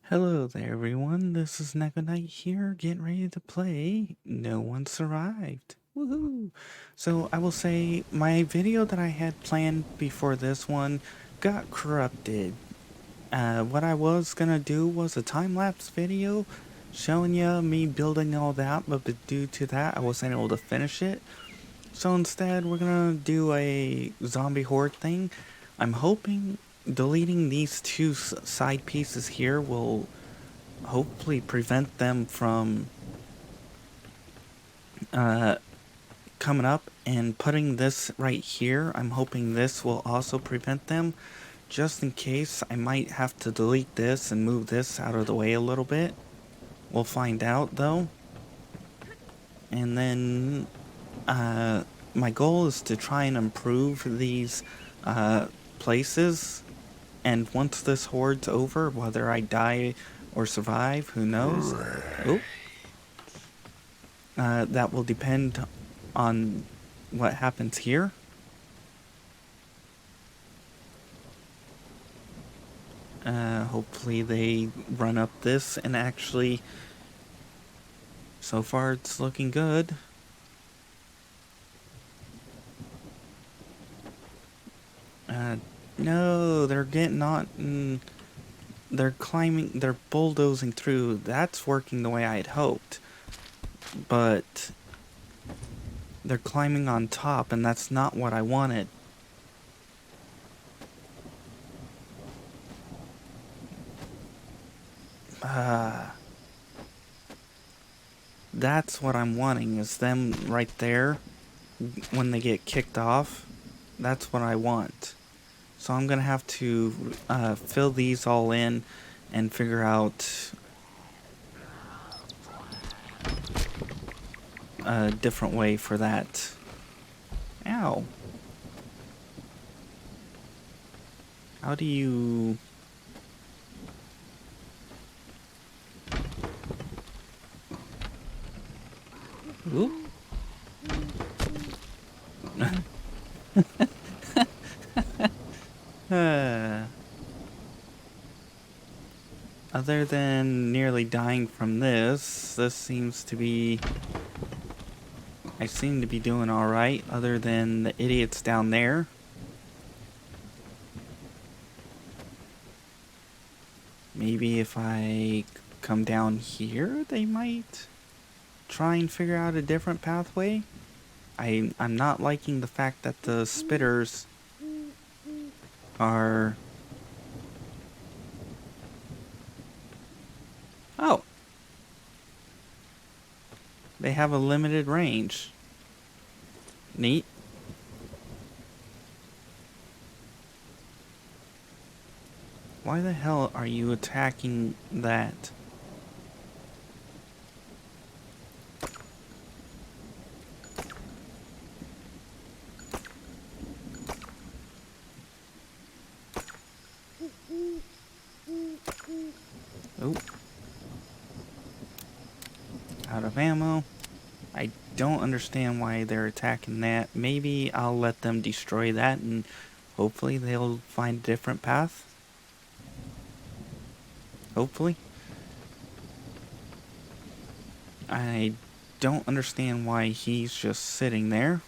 Hello there, everyone. This is Neko here, getting ready to play No One Survived. Woohoo! So, I will say, my video that I had planned before this one got corrupted. What I was gonna do was a time-lapse video showing you me building all that, but due to that, I wasn't able to finish it. So instead, we're gonna do a zombie horde thing. I'm hoping deleting these two side pieces here will hopefully prevent them from coming up, and putting this right here, I'm hoping this will also prevent them. Just in case, I might have to delete this and move this out of the way a little bit. We'll find out though. And then my goal is to try and improve these places, and once this horde's over, whether I die or survive, who knows. Oh. That will depend on what happens here. Hopefully they run up this, and actually, so far it's looking good. No, they're getting on, they're climbing, they're bulldozing through. That's working the way I had hoped. But they're climbing on top, and that's not what I wanted. That's what I'm wanting, is them right there when they get kicked off. That's what I want. So I'm gonna have to fill these all in and figure out a different way for that. Ow. How do you... Oop. Other than nearly dying from this seems to be... I seem to be doing alright, other than the idiots down there. Maybe if I come down here, they might try and figure out a different pathway. I'm not liking the fact that the spitters are... Oh! They have a limited range. Neat. Why the hell are you attacking that? Oh. Out of ammo. I don't understand why they're attacking that. Maybe I'll let them destroy that and hopefully they'll find a different path. Hopefully. I don't understand why he's just sitting there.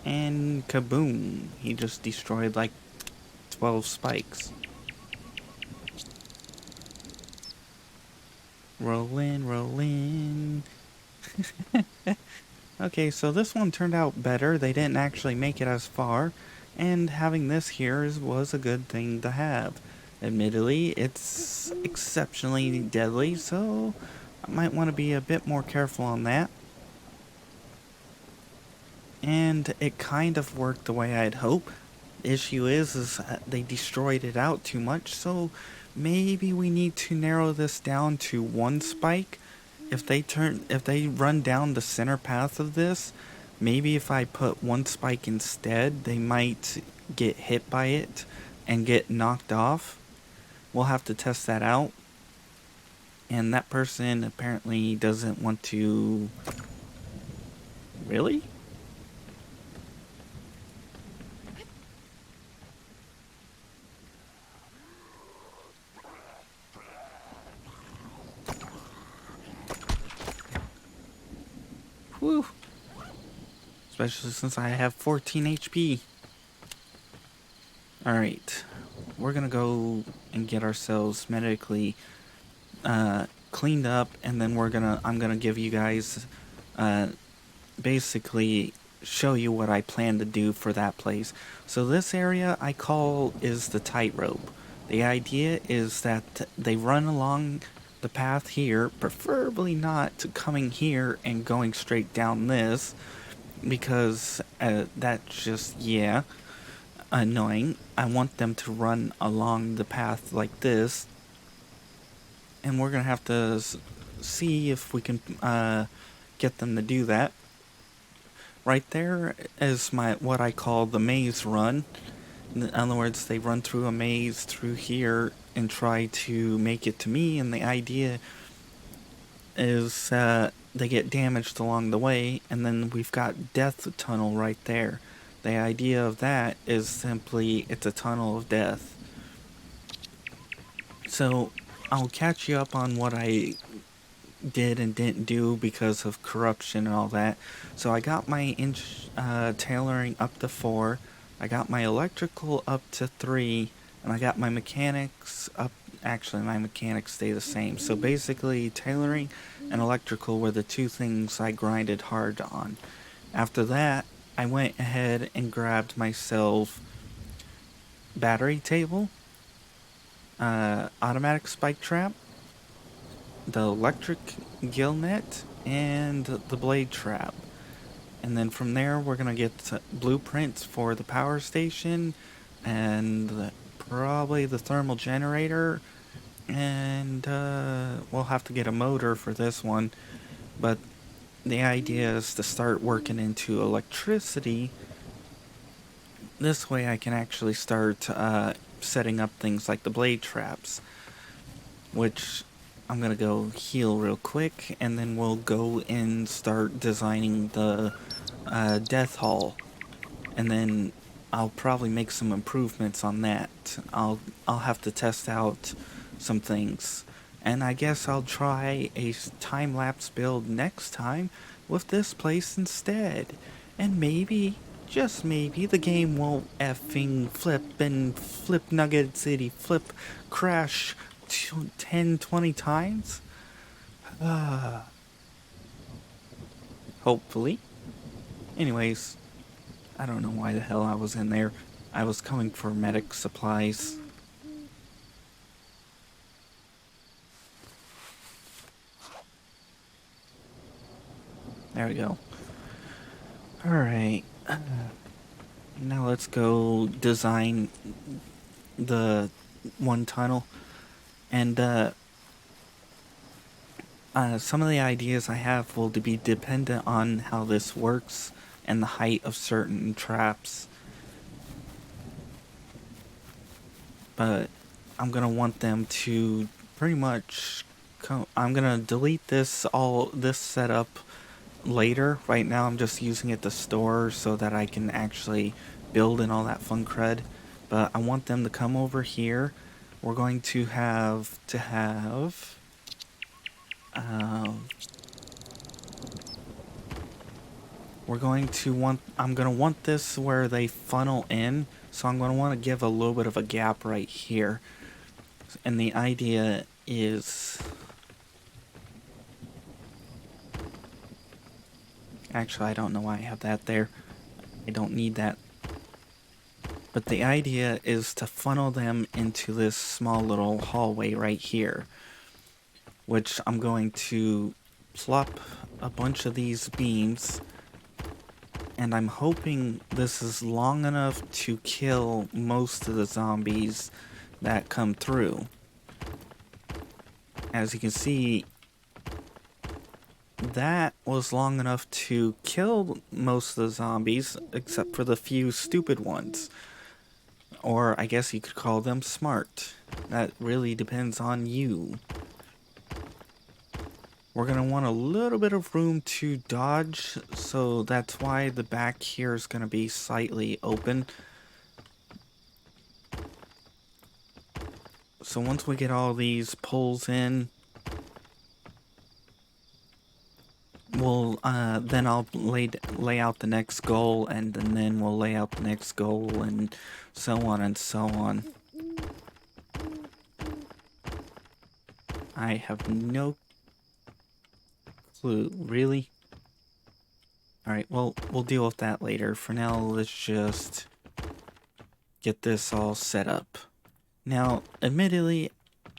And kaboom. He just destroyed like 12 spikes. Roll in, roll in. Okay, so this one turned out better. They didn't actually make it as far. And having this here was a good thing to have. Admittedly, it's exceptionally deadly, so I might want to be a bit more careful on that. And it kind of worked the way I'd hope. The issue is they destroyed it out too much, so maybe we need to narrow this down to one spike. If they run down the center path of this, maybe if I put one spike instead, they might get hit by it and get knocked off. We'll have to test that out. And that person apparently doesn't want to... Really? Woo! Especially since I have 14 HP. Alright. We're gonna go and get ourselves medically cleaned up, and then I'm gonna give you guys basically show you what I plan to do for that place. So this area I call is the tightrope. The idea is that they run along the path here, preferably not coming here and going straight down this, because that's just, yeah, annoying. I want them to run along the path like this, and we're gonna have to see if we can get them to do that. Right there is what I call the maze run. In other words, they run through a maze through here and try to make it to me, and the idea is they get damaged along the way, and then we've got Death Tunnel right there. The idea of that is simply it's a tunnel of death. So I'll catch you up on what I did and didn't do because of corruption and all that. So I got my tailoring up to 4, I got my electrical up to 3, and I got my mechanics up. Actually, my mechanics stay the same. So basically, tailoring and electrical were the 2 things I grinded hard on. After that, I went ahead and grabbed myself battery table, automatic spike trap, the electric gill net, and the blade trap. And then from there we're gonna get blueprints for the power station and probably the thermal generator, and we'll have to get a motor for this one, but the idea is to start working into electricity. This way I can actually start setting up things like the blade traps, which I'm gonna go heal real quick, and then we'll go and start designing the death hall, and then I'll probably make some improvements on that. I'll have to test out some things, and I guess I'll try a time-lapse build next time with this place instead, and maybe, just maybe, the game won't effing flip Nugget City, flip crash 10, 20 times? Hopefully. Anyways, I don't know why the hell I was in there. I was coming for medic supplies. There we go. Alright. Now let's go design the one tunnel. And some of the ideas I have will be dependent on how this works and the height of certain traps. But I'm gonna want them to pretty much I'm gonna delete this setup later. Right now I'm just using it to store so that I can actually build and all that fun crud. But I want them to come over here. We're going to have I'm gonna want this where they funnel in, so I'm gonna want to give a little bit of a gap right here. And the idea is, actually I don't know why I have that there. I don't need that. But the idea is to funnel them into this small little hallway right here, which I'm going to plop a bunch of these beams, and I'm hoping this is long enough to kill most of the zombies that come through. As you can see, that was long enough to kill most of the zombies, except for the few stupid ones. Or I guess you could call them smart. That really depends on you. We're going to want a little bit of room to dodge, so that's why the back here is going to be slightly open. So once we get all these poles in, then I'll lay out the next goal, and then we'll lay out the next goal, and so on and so on. I have no clue, really? Alright, well, we'll deal with that later. For now, let's just get this all set up. Now, admittedly,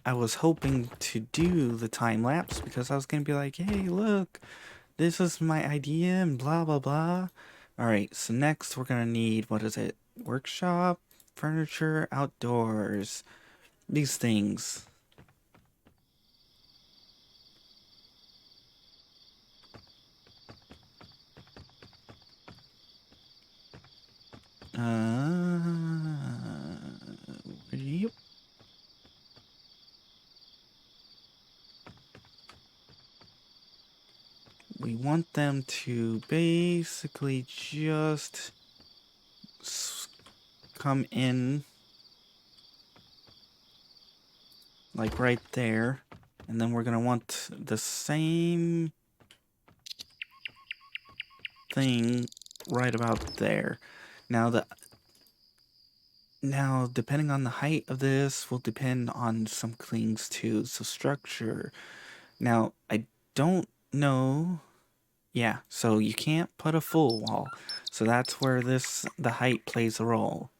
I was hoping to do the time lapse because I was going to be like, hey, look, this is my idea and blah, blah, blah. Alright, so next we're going to need, what is it? Workshop, furniture, outdoors. These things. Yep. We want them to basically just come in like right there, and then we're gonna want the same thing right about there. Now depending on the height of this will depend on some things too. So structure. Now I don't know. Yeah, so you can't put a full wall. So that's where the height plays a role.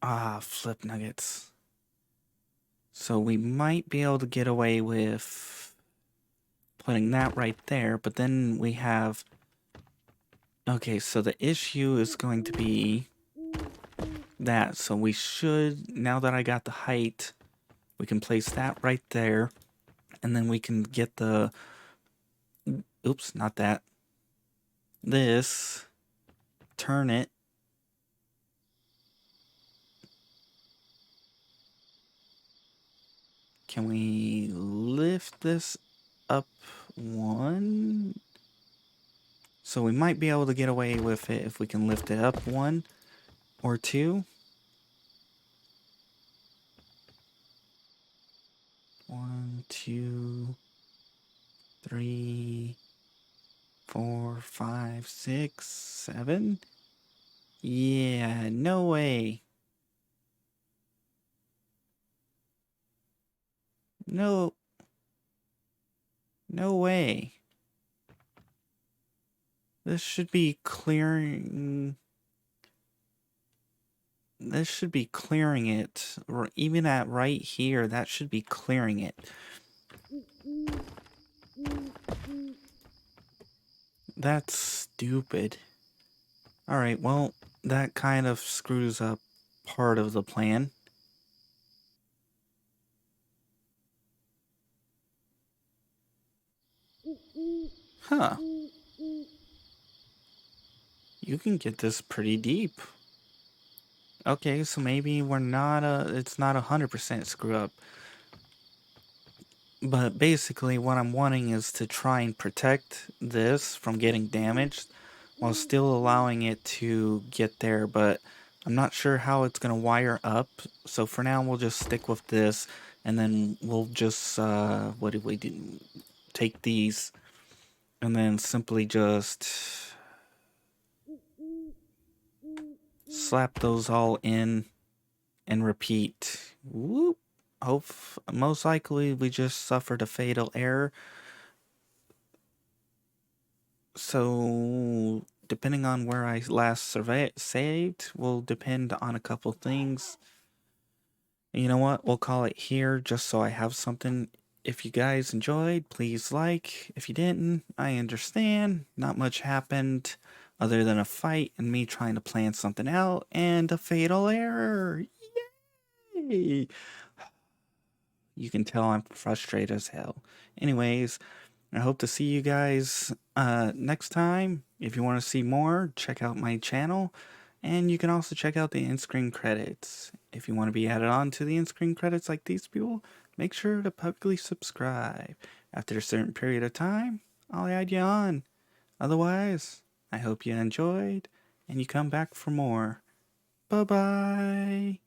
Ah, flip nuggets. So we might be able to get away with putting that right there, but then we have... Okay, so the issue is going to be that. So we should, now that I got the height, we can place that right there, and then we can get the... Oops, not that. This. Turn it. Can we lift this up one? So we might be able to get away with it if we can lift it up one or two. 1, 2, 3, 4, 5, 6, 7. Yeah, no way. No. No way. This should be clearing... This should be clearing it. Or even at right here, that should be clearing it. That's stupid. Alright, well, that kind of screws up part of the plan. Huh. You can get this pretty deep. Okay, so maybe it's not 100% screw up. But basically what I'm wanting is to try and protect this from getting damaged while still allowing it to get there, but I'm not sure how it's going to wire up. So for now we'll just stick with this, and then we'll just, what do we do? Take these and then simply just slap those all in and repeat. Whoop. Most likely we just suffered a fatal error. So depending on where I last saved will depend on a couple things. You know what? We'll call it here just so I have something. If you guys enjoyed, please like. If you didn't, I understand. Not much happened other than a fight and me trying to plan something out and a fatal error. Yay! You can tell I'm frustrated as hell. Anyways, I hope to see you guys next time. If you want to see more, check out my channel. And you can also check out the in-screen credits. If you want to be added on to the in-screen credits like these people, make sure to publicly subscribe. After a certain period of time, I'll add you on. Otherwise, I hope you enjoyed and you come back for more. Bye-bye.